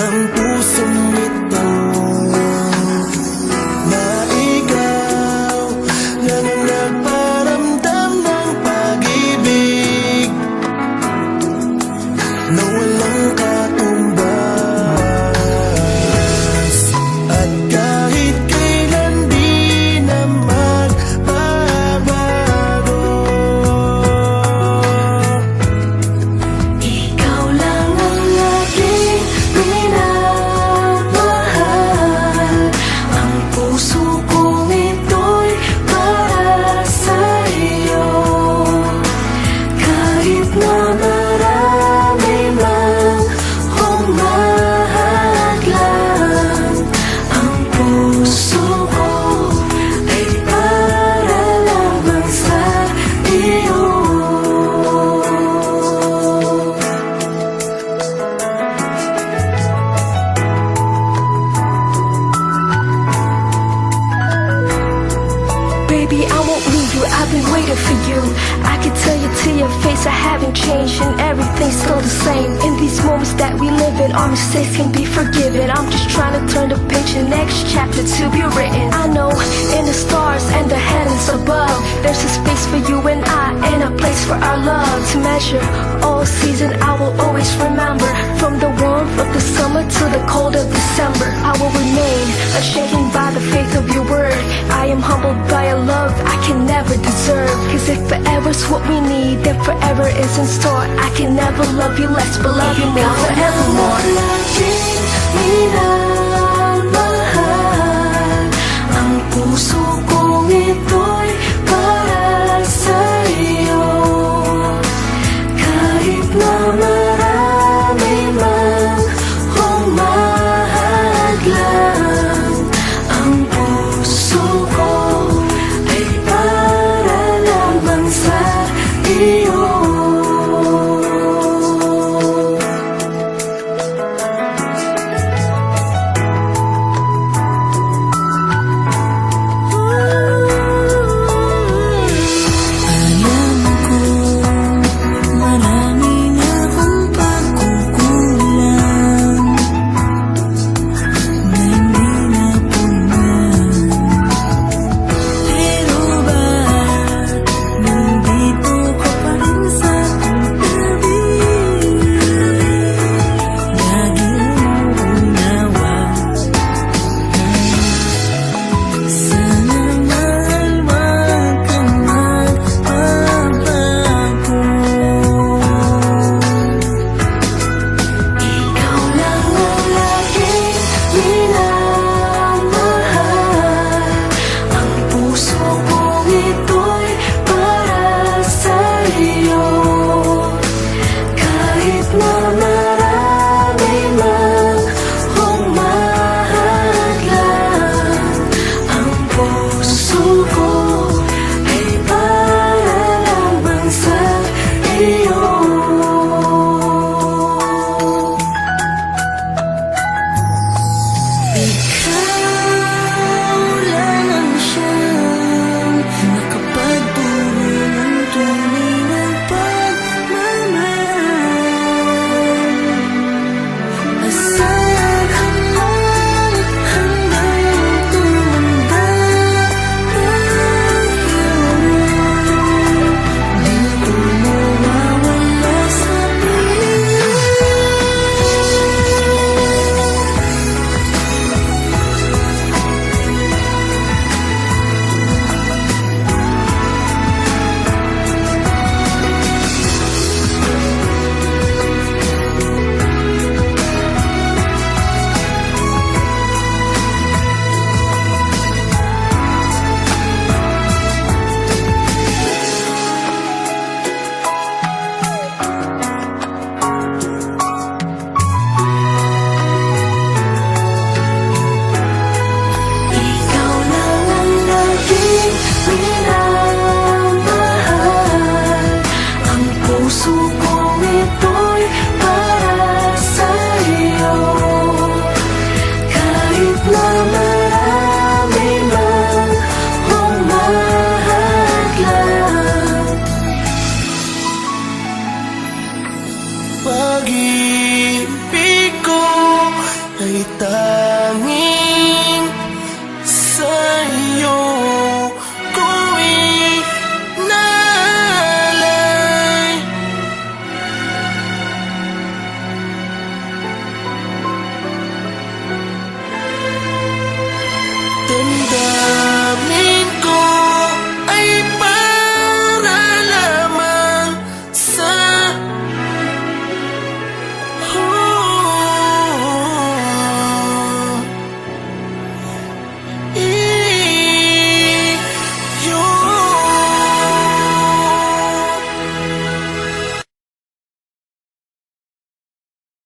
ng pusong ito, na ikaw lang ang nagparamdam ng pag-ibig na walang katumbas, at kahit kailan di na magbabago. Ikaw lang ang aking minamahal. Ang puso kong ito'y para sa iyo. Kahit na marami mang humahadlang, ang puso ko ay para lamang sa iyo. Baby, I won't leave you, I've been waiting for you. I can tell you to your face I haven't changed, and everything's still the same. In these moments that we live in, our mistakes can be forgiven. I'm just trying to turn the page, the next chapter to be written. I know in the stars and the heavens above, there's a space for you and I, and a place for our love to measure. All season I will always remember, from the warmth of the summer to the cold of December. I will remain unshaken by the faith of your word. I am humbled by a love I can never deserve. Cause if forever's what we need, then forever is in store. I can never love you less, but love you more forevermore.